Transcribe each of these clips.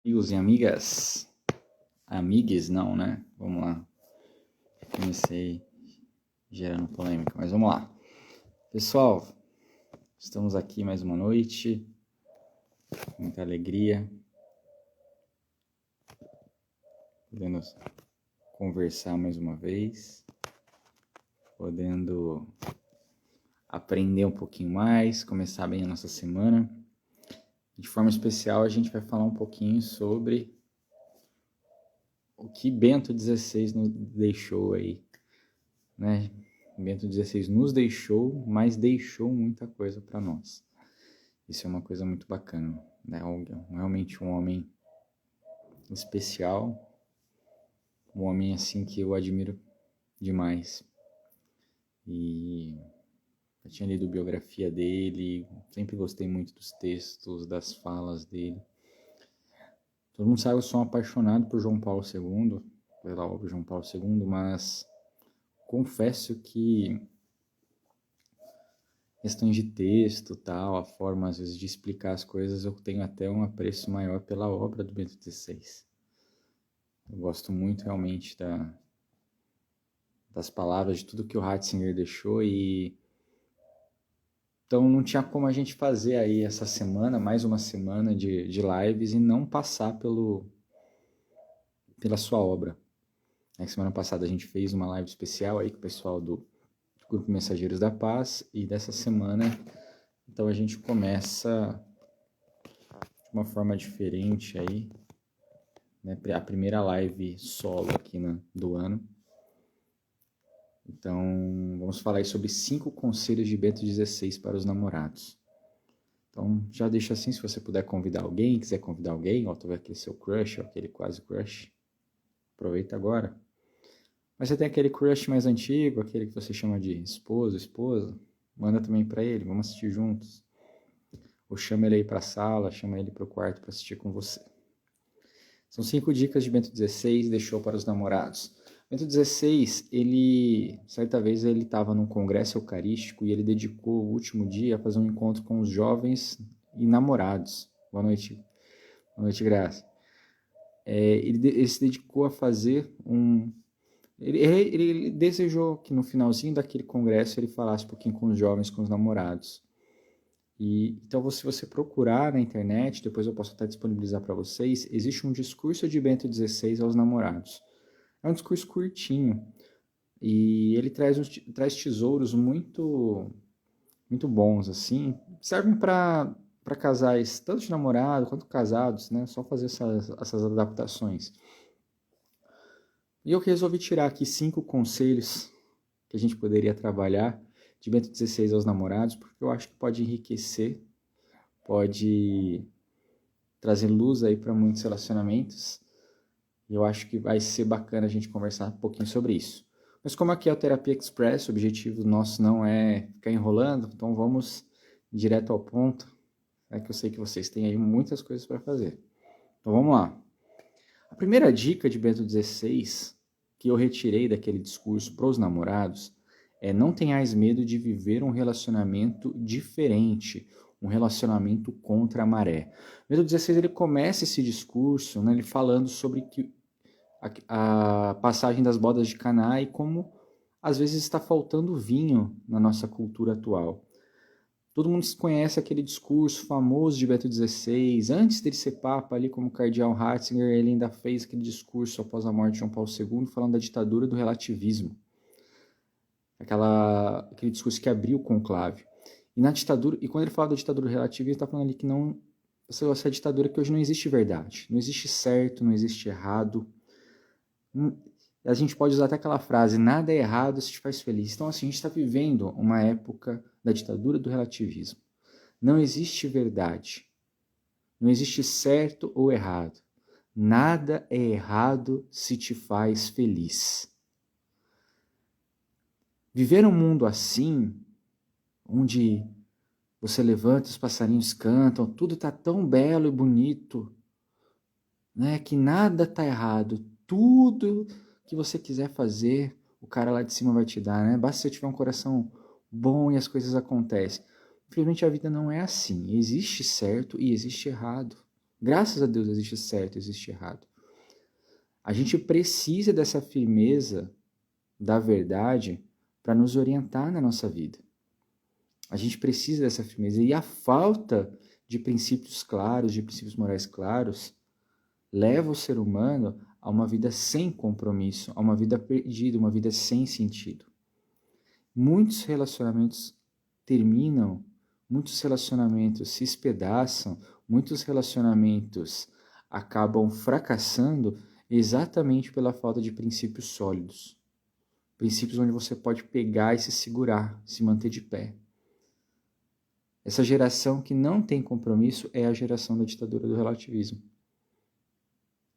Amigos e amigas, amigues não, né? Vamos lá. Comecei gerando polêmica, mas vamos lá. Pessoal, estamos aqui mais uma noite, com muita alegria, podendo conversar mais uma vez, podendo aprender um pouquinho mais, começar bem a nossa semana. De forma especial, a gente vai falar um pouquinho sobre o que Bento XVI nos deixou aí, né? Bento XVI nos deixou, mas deixou muita coisa para nós. Isso é uma coisa muito bacana, né? Realmente um homem especial, um homem assim que eu admiro demais. E eu tinha lido a biografia dele, sempre gostei muito dos textos, das falas dele. Todo mundo sabe que eu sou um apaixonado por João Paulo II, pela obra de João Paulo II, mas confesso que questões de texto, tal, a forma às vezes de explicar as coisas, eu tenho até um apreço maior pela obra do Bento XVI. Eu gosto muito realmente das palavras, de tudo que o Ratzinger deixou, e então não tinha como a gente fazer aí essa semana, mais uma semana de lives, e não passar pela sua obra. Na semana passada a gente fez uma live especial aí com o pessoal do Grupo Mensageiros da Paz, e dessa semana, então a gente começa de uma forma diferente aí, né, a primeira live solo aqui do ano. Então, vamos falar aí sobre 5 conselhos de Bento XVI para os namorados. Então, já deixa assim, se você puder convidar alguém, quiser convidar alguém, ou talvez aquele seu crush, ou aquele quase crush, aproveita agora. Mas você tem aquele crush mais antigo, aquele que você chama de esposo, esposa, manda também para ele, vamos assistir juntos. Ou chama ele aí para a sala, chama ele para o quarto para assistir com você. São 5 dicas de Bento XVI deixou para os namorados. Bento XVI, certa vez ele estava num congresso eucarístico e ele dedicou o último dia a fazer um encontro com os jovens e namorados. Boa noite. Boa noite, Graça. Ele se dedicou a fazer Ele desejou que no finalzinho daquele congresso ele falasse um pouquinho com os jovens, com os namorados. Então, se você procurar na internet, depois eu posso até disponibilizar para vocês, existe um discurso de Bento XVI aos namorados. É um discurso curtinho e ele traz tesouros muito, muito bons, assim. Servem para casais, tanto de namorado quanto casados, né? Só fazer essas adaptações. E eu resolvi tirar aqui 5 conselhos que a gente poderia trabalhar de Bento XVI aos namorados, porque eu acho que pode enriquecer, pode trazer luz aí para muitos relacionamentos. E eu acho que vai ser bacana a gente conversar um pouquinho sobre isso. Mas como aqui é o Terapia Express, o objetivo nosso não é ficar enrolando, então vamos direto ao ponto, que eu sei que vocês têm aí muitas coisas para fazer. Então vamos lá. A primeira dica de Bento XVI, que eu retirei daquele discurso para os namorados, é: não tenhais medo de viver um relacionamento diferente, um relacionamento contra a maré. Bento XVI ele começa esse discurso, né, ele falando sobre a passagem das bodas de Caná e como às vezes está faltando vinho na nossa cultura atual. Todo mundo conhece aquele discurso famoso de Bento XVI. Antes dele ser papa, ali como cardeal Ratzinger, ele ainda fez aquele discurso após a morte de João Paulo II, falando da ditadura do relativismo. Aquele discurso que abriu o conclave. E quando ele fala da ditadura do relativismo, ele está falando ali que não, essa ditadura que hoje não existe verdade, não existe certo, não existe errado. A gente pode usar até aquela frase: nada é errado se te faz feliz. Então, assim, a gente está vivendo uma época da ditadura do relativismo. Não existe verdade. Não existe certo ou errado. Nada é errado se te faz feliz. Viver um mundo assim, onde você levanta, os passarinhos cantam, tudo está tão belo e bonito, né, que nada está errado. Tudo que você quiser fazer, o cara lá de cima vai te dar, né? Basta você tiver um coração bom e as coisas acontecem. Infelizmente a vida não é assim. Existe certo e existe errado. Graças a Deus existe certo, existe errado. A gente precisa dessa firmeza da verdade para nos orientar na nossa vida. A gente precisa dessa firmeza. E a falta de princípios claros, de princípios morais claros, leva o ser humano a uma vida sem compromisso, a uma vida perdida, uma vida sem sentido. Muitos relacionamentos terminam, muitos relacionamentos se espedaçam, muitos relacionamentos acabam fracassando exatamente pela falta de princípios sólidos. Princípios onde você pode pegar e se segurar, se manter de pé. Essa geração que não tem compromisso é a geração da ditadura do relativismo.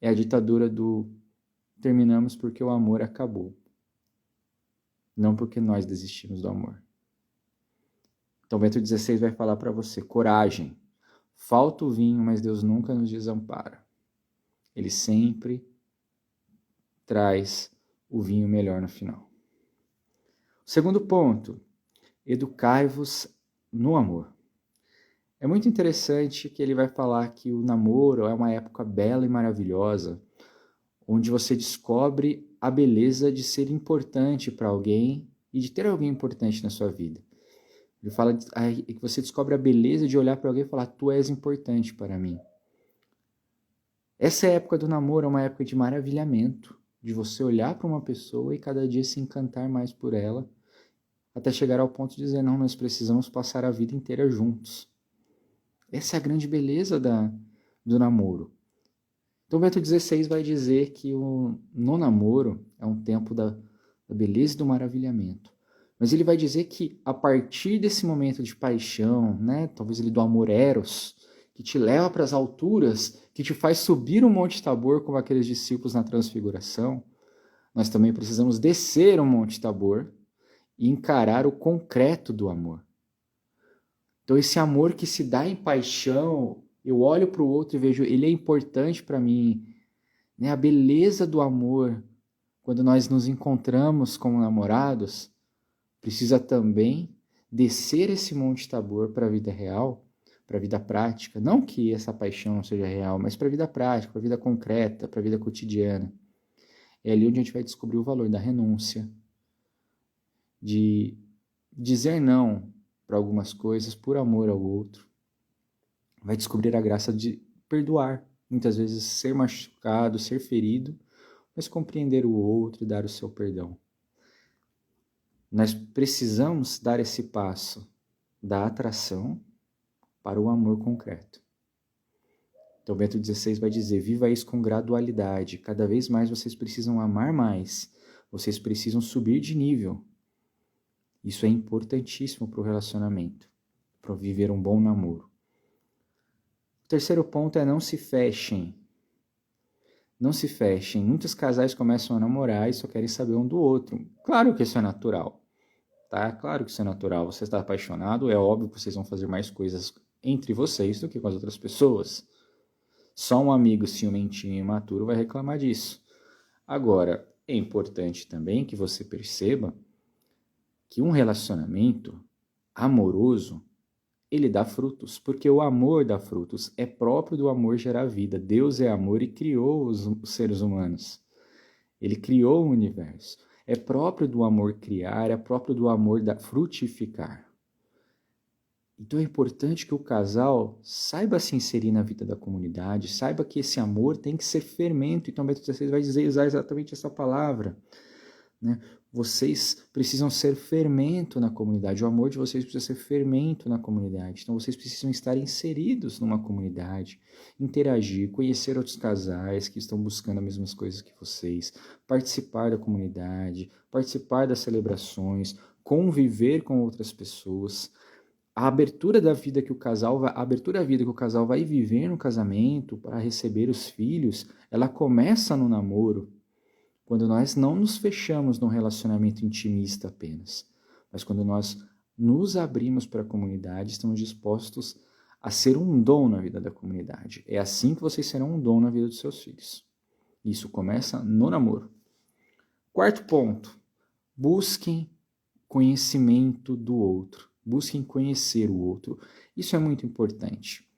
É a ditadura do terminamos porque o amor acabou. Não porque nós desistimos do amor. Então Bento XVI vai falar para você, coragem. Falta o vinho, mas Deus nunca nos desampara. Ele sempre traz o vinho melhor no final. O segundo ponto, educai-vos no amor. É muito interessante que ele vai falar que o namoro é uma época bela e maravilhosa, onde você descobre a beleza de ser importante para alguém e de ter alguém importante na sua vida. Ele fala que você descobre a beleza de olhar para alguém e falar, tu és importante para mim. Essa época do namoro é uma época de maravilhamento, de você olhar para uma pessoa e cada dia se encantar mais por ela, até chegar ao ponto de dizer, não, nós precisamos passar a vida inteira juntos. Essa é a grande beleza do namoro. Então Bento XVI vai dizer que no namoro é um tempo da beleza e do maravilhamento. Mas ele vai dizer que a partir desse momento de paixão, né, talvez ele do amor eros, que te leva para as alturas, que te faz subir o Monte Tabor como aqueles discípulos na Transfiguração, nós também precisamos descer o Monte Tabor e encarar o concreto do amor. Então esse amor que se dá em paixão, eu olho para o outro e vejo, ele é importante para mim. Né? A beleza do amor, quando nós nos encontramos como namorados, precisa também descer esse Monte Tabor para a vida real, para a vida prática. Não que essa paixão não seja real, mas para a vida prática, para a vida concreta, para a vida cotidiana. É ali onde a gente vai descobrir o valor da renúncia, de dizer não para algumas coisas por amor ao outro. Vai descobrir a graça de perdoar, muitas vezes ser machucado, ser ferido, mas compreender o outro e dar o seu perdão. Nós precisamos dar esse passo da atração para o amor concreto. Então Bento XVI vai dizer, viva isso com gradualidade, cada vez mais vocês precisam amar mais, vocês precisam subir de nível. Isso é importantíssimo para o relacionamento, para viver um bom namoro. O terceiro ponto é não se fechem. Não se fechem. Muitos casais começam a namorar e só querem saber um do outro. Claro que isso é natural. Tá? Claro que isso é natural. Você está apaixonado, é óbvio que vocês vão fazer mais coisas entre vocês do que com as outras pessoas. Só um amigo ciumentinho e imaturo vai reclamar disso. Agora, é importante também que você perceba que um relacionamento amoroso, ele dá frutos, porque o amor dá frutos, é próprio do amor gerar vida. Deus é amor e criou os seres humanos. Ele criou o universo. É próprio do amor criar, é próprio do amor frutificar. Então é importante que o casal saiba se inserir na vida da comunidade, saiba que esse amor tem que ser fermento. Então Bento XVI vai usar exatamente essa palavra, né? Vocês precisam ser fermento na comunidade, o amor de vocês precisa ser fermento na comunidade, então vocês precisam estar inseridos numa comunidade, interagir, conhecer outros casais que estão buscando as mesmas coisas que vocês, participar da comunidade, participar das celebrações, conviver com outras pessoas. A abertura da vida que o casal vai viver no casamento para receber os filhos, ela começa no namoro. Quando nós não nos fechamos num relacionamento intimista apenas, mas quando nós nos abrimos para a comunidade, estamos dispostos a ser um dom na vida da comunidade. É assim que vocês serão um dom na vida dos seus filhos. Isso começa no namoro. Quarto ponto, busquem conhecimento do outro. Busquem conhecer o outro. Isso é muito importante.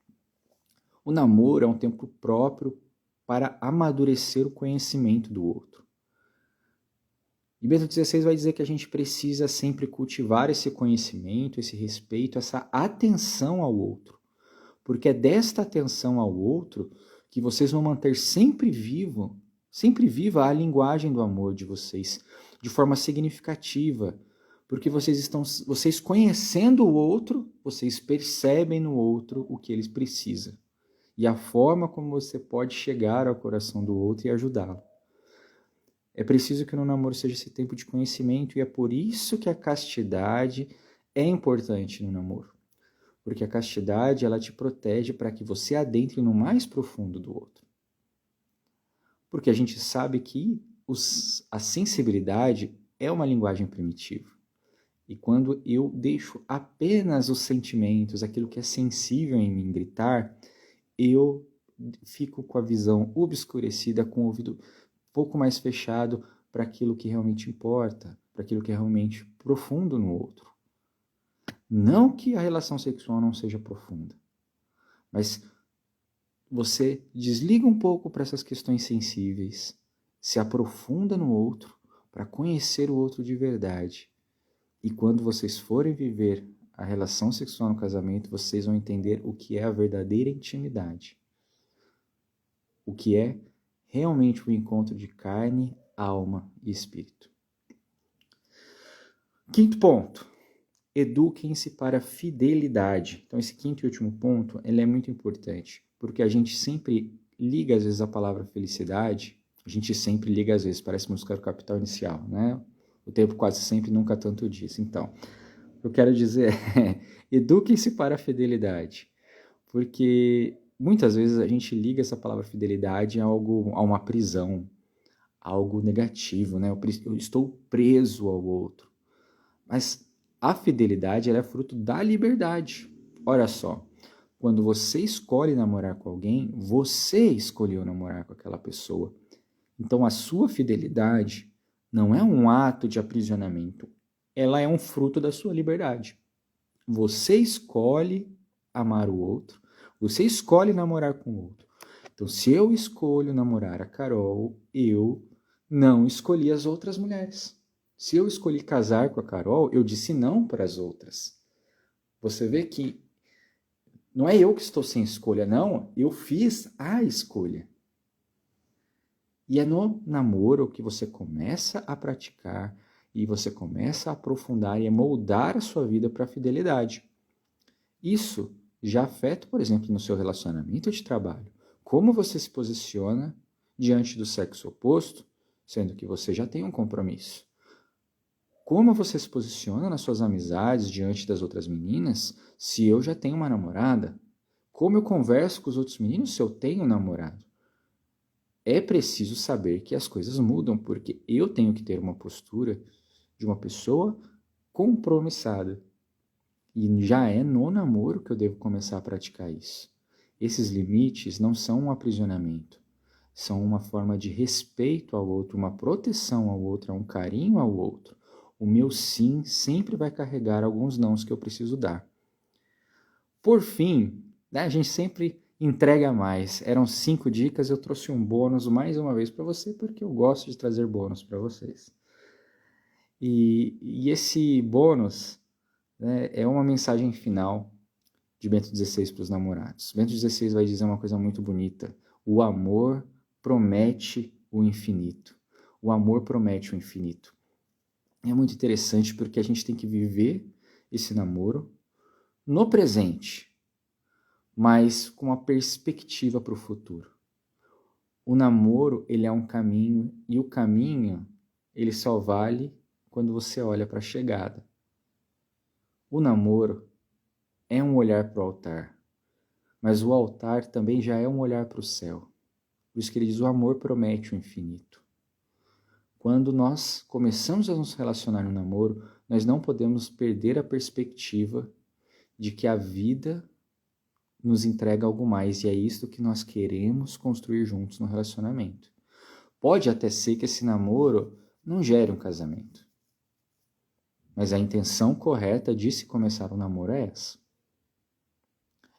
O namoro é um tempo próprio para amadurecer o conhecimento do outro. E Bento XVI vai dizer que a gente precisa sempre cultivar esse conhecimento, esse respeito, essa atenção ao outro. Porque é desta atenção ao outro que vocês vão manter sempre viva a linguagem do amor de vocês, de forma significativa. Porque vocês conhecendo o outro, vocês percebem no outro o que ele precisa. E a forma como você pode chegar ao coração do outro e ajudá-lo. É preciso que no namoro seja esse tempo de conhecimento, e é por isso que a castidade é importante no namoro. Porque a castidade, ela te protege para que você adentre no mais profundo do outro. Porque a gente sabe que a sensibilidade é uma linguagem primitiva. E quando eu deixo apenas os sentimentos, aquilo que é sensível em mim gritar, eu fico com a visão obscurecida, com o ouvido pouco mais fechado para aquilo que realmente importa, para aquilo que é realmente profundo no outro. Não que a relação sexual não seja profunda, mas você desliga um pouco para essas questões sensíveis, se aprofunda no outro para conhecer o outro de verdade. E quando vocês forem viver a relação sexual no casamento, vocês vão entender o que é a verdadeira intimidade. O que é realmente o encontro de carne, alma e espírito. Quinto ponto. Eduquem-se para a fidelidade. Então, esse quinto e último ponto, ele é muito importante, porque a gente sempre liga, às vezes, a palavra felicidade, a gente sempre liga, às vezes, parece música do Capital Inicial, né? O tempo quase sempre, nunca tanto diz. Então, o que eu quero dizer é, eduquem-se para a fidelidade, porque muitas vezes a gente liga essa palavra fidelidade a uma prisão, a algo negativo, né? Eu estou preso ao outro. Mas a fidelidade, ela é fruto da liberdade. Olha só, quando você escolhe namorar com alguém, você escolheu namorar com aquela pessoa. Então a sua fidelidade não é um ato de aprisionamento, ela é um fruto da sua liberdade. Você escolhe amar o outro, você escolhe namorar com o outro. Então, se eu escolho namorar a Carol, eu não escolhi as outras mulheres. Se eu escolhi casar com a Carol, eu disse não para as outras. Você vê que não é eu que estou sem escolha, não. Eu fiz a escolha. E é no namoro que você começa a praticar e você começa a aprofundar e a moldar a sua vida para a fidelidade. Isso já afeta, por exemplo, no seu relacionamento de trabalho. Como você se posiciona diante do sexo oposto, sendo que você já tem um compromisso. Como você se posiciona nas suas amizades diante das outras meninas, se eu já tenho uma namorada? Como eu converso com os outros meninos se eu tenho um namorado? É preciso saber que as coisas mudam, porque eu tenho que ter uma postura de uma pessoa compromissada. E já é no namoro que eu devo começar a praticar isso. Esses limites não são um aprisionamento, são uma forma de respeito ao outro, uma proteção ao outro, um carinho ao outro. O meu sim sempre vai carregar alguns nãos que eu preciso dar. Por fim, né, a gente sempre entrega mais. Eram 5 dicas, eu trouxe um bônus mais uma vez para você, porque eu gosto de trazer bônus para vocês. E esse bônus, né, é uma mensagem final de Bento XVI para os namorados. Bento XVI vai dizer uma coisa muito bonita. O amor promete o infinito. O amor promete o infinito. É muito interessante porque a gente tem que viver esse namoro no presente, mas com uma perspectiva para o futuro. O namoro, ele é um caminho, e o caminho, ele só vale quando você olha para a chegada. O namoro é um olhar para o altar, mas o altar também já é um olhar para o céu. Por isso que ele diz, o amor promete o infinito. Quando nós começamos a nos relacionar no namoro, nós não podemos perder a perspectiva de que a vida nos entrega algo mais, e é isso que nós queremos construir juntos no relacionamento. Pode até ser que esse namoro não gere um casamento, mas a intenção correta de se começar um namoro é essa.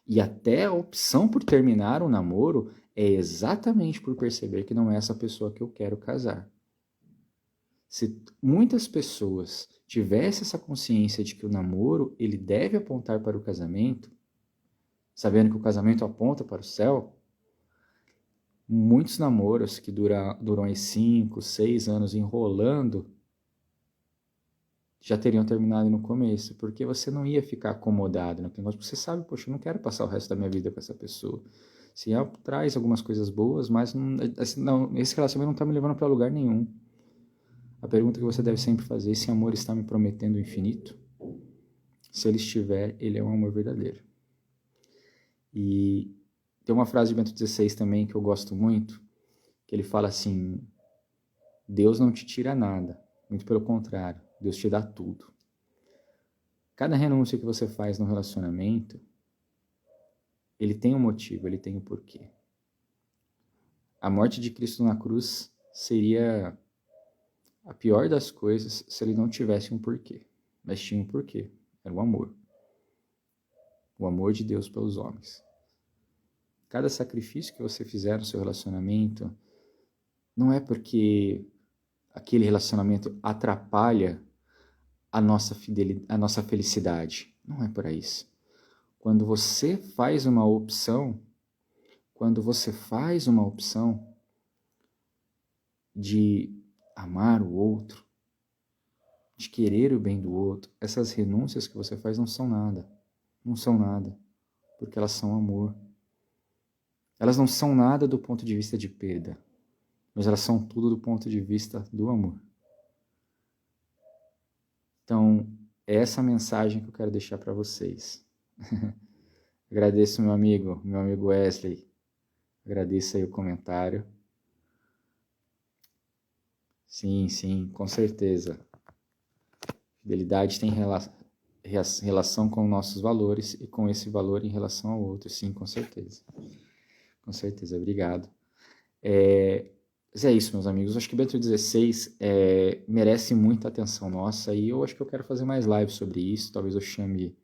E até a opção por terminar o namoro é exatamente por perceber que não é essa pessoa que eu quero casar. Se muitas pessoas tivessem essa consciência de que o namoro ele deve apontar para o casamento, sabendo que o casamento aponta para o céu, muitos namoros que duram aí 5, 6 anos enrolando já teriam terminado no começo, porque você não ia ficar acomodado no negócio, porque você sabe, poxa, eu não quero passar o resto da minha vida com essa pessoa. Sim, ela traz algumas coisas boas, mas não, esse relacionamento não está me levando para lugar nenhum. A pergunta que você deve sempre fazer é: esse amor está me prometendo o infinito? Se ele estiver, ele é um amor verdadeiro. E tem uma frase de Bento XVI também que eu gosto muito, que ele fala assim: Deus não te tira nada, muito pelo contrário, Deus te dá tudo. Cada renúncia que você faz no relacionamento, ele tem um motivo, ele tem um porquê. A morte de Cristo na cruz seria a pior das coisas se ele não tivesse um porquê. Mas tinha um porquê, era o amor. O amor de Deus pelos homens. Cada sacrifício que você fizer no seu relacionamento não é porque aquele relacionamento atrapalha a nossa felicidade. Não é por isso. Quando você faz uma opção de amar o outro, de querer o bem do outro, essas renúncias que você faz não são nada. Não são nada, porque elas são amor. Elas não são nada do ponto de vista de perda, mas elas são tudo do ponto de vista do amor. Então, é essa mensagem que eu quero deixar para vocês. Agradeço meu amigo Wesley. Agradeço aí o comentário. Sim, com certeza. Fidelidade tem relação com nossos valores e com esse valor em relação ao outro. Sim, com certeza. Com certeza, obrigado. Mas é isso, meus amigos. Eu acho que Bento XVI merece muita atenção nossa e eu acho que eu quero fazer mais lives sobre isso. Talvez eu chame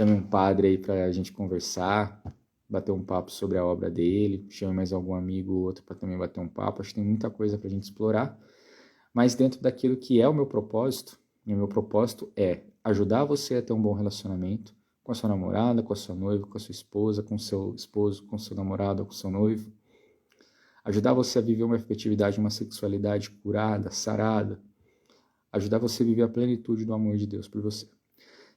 um padre aí para a gente conversar, bater um papo sobre a obra dele, chame mais algum amigo ou outro para também bater um papo. Acho que tem muita coisa para a gente explorar, mas dentro daquilo que é o meu propósito, e o meu propósito é ajudar você a ter um bom relacionamento com a sua namorada, com a sua noiva, com a sua esposa, com o seu esposo, com o seu namorado, com o seu noivo. Ajudar você a viver uma afetividade, uma sexualidade curada, sarada. Ajudar você a viver a plenitude do amor de Deus por você.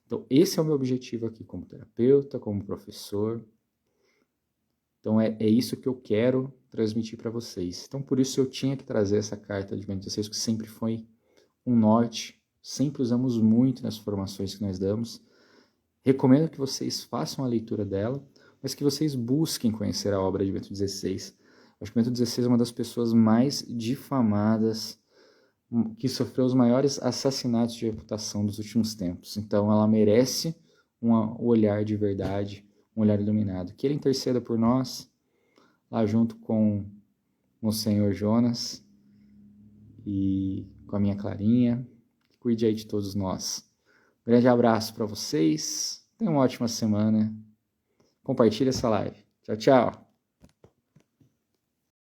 Então, esse é o meu objetivo aqui como terapeuta, como professor. Então, é isso que eu quero transmitir para vocês. Então, por isso eu tinha que trazer essa carta de Bento XVI, que sempre foi um norte. Sempre usamos muito nas formações que nós damos. Recomendo que vocês façam a leitura dela, mas que vocês busquem conhecer a obra de Bento XVI. Acho que Bento XVI é uma das pessoas mais difamadas, que sofreu os maiores assassinatos de reputação dos últimos tempos. Então ela merece um olhar de verdade, um olhar iluminado. Que ele interceda por nós, lá junto com o Senhor Jonas e com a minha Clarinha. Cuide aí de todos nós. Grande abraço para vocês. Tenham uma ótima semana. Compartilhe essa live. Tchau, tchau.